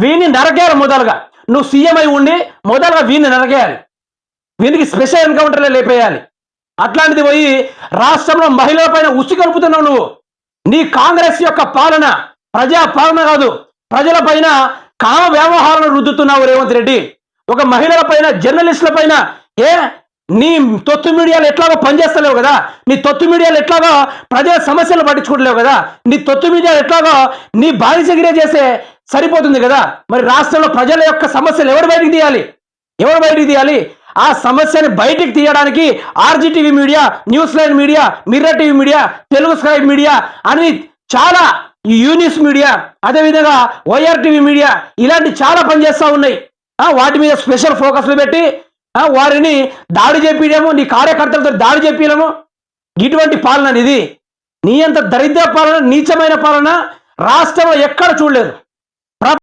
వీని నరకేయాలి మొదలుగా. నువ్వు సీఎం అయి ఉండి మొదలుగా వీని నరకేయాలి. వీనికి స్పెషల్ ఎన్కౌంటర్లే లేపేయాలి. అట్లాంటిది పోయి రాష్ట్రంలో మహిళల పైన ఉసి కలుపుతున్నావు నువ్వు. నీ కాంగ్రెస్ యొక్క పాలన ప్రజా పాలన కాదు, ప్రజల పైన కామ వ్యవహారాలను రుద్దుతున్నావు రేవంత్ రెడ్డి. ఒక మహిళల పైన, జర్నలిస్టుల పైన నీ తొత్తు మీడియాలు ఎట్లాగో పనిచేస్తలేవు కదా, నీ తొత్తు మీడియాలు ఎట్లాగో ప్రజల సమస్యలు పట్టించుకోవట్లేవు కదా, నీ తొత్తు మీడియాలు ఎట్లాగో నీ బానిసగిరే చేస్తే సరిపోతుంది కదా. మరి రాష్ట్రంలో ప్రజల యొక్క సమస్యలు ఎవరు బయటికి తీయాలి? ఆ సమస్యని బయటికి తీయడానికి RGTV media, news line media, mirror TV media, Telugu scribe media అని చాలా, యూనిస్ మీడియా, అదేవిధంగా వైఆర్ టీవీ మీడియా, ఇలాంటి చాలా పనిచేస్తూ ఉన్నాయి. వాటి మీద స్పెషల్ ఫోకస్లు పెట్టి వారిని దాడి చేపియడము, నీ కార్యకర్తలతో దాడి చేపియడము, ఇటువంటి పాలన ఇది. నీ అంత దరిద్ర పాలన, నీచమైన పాలన రాష్ట్రంలో ఎక్కడ చూడలేదు.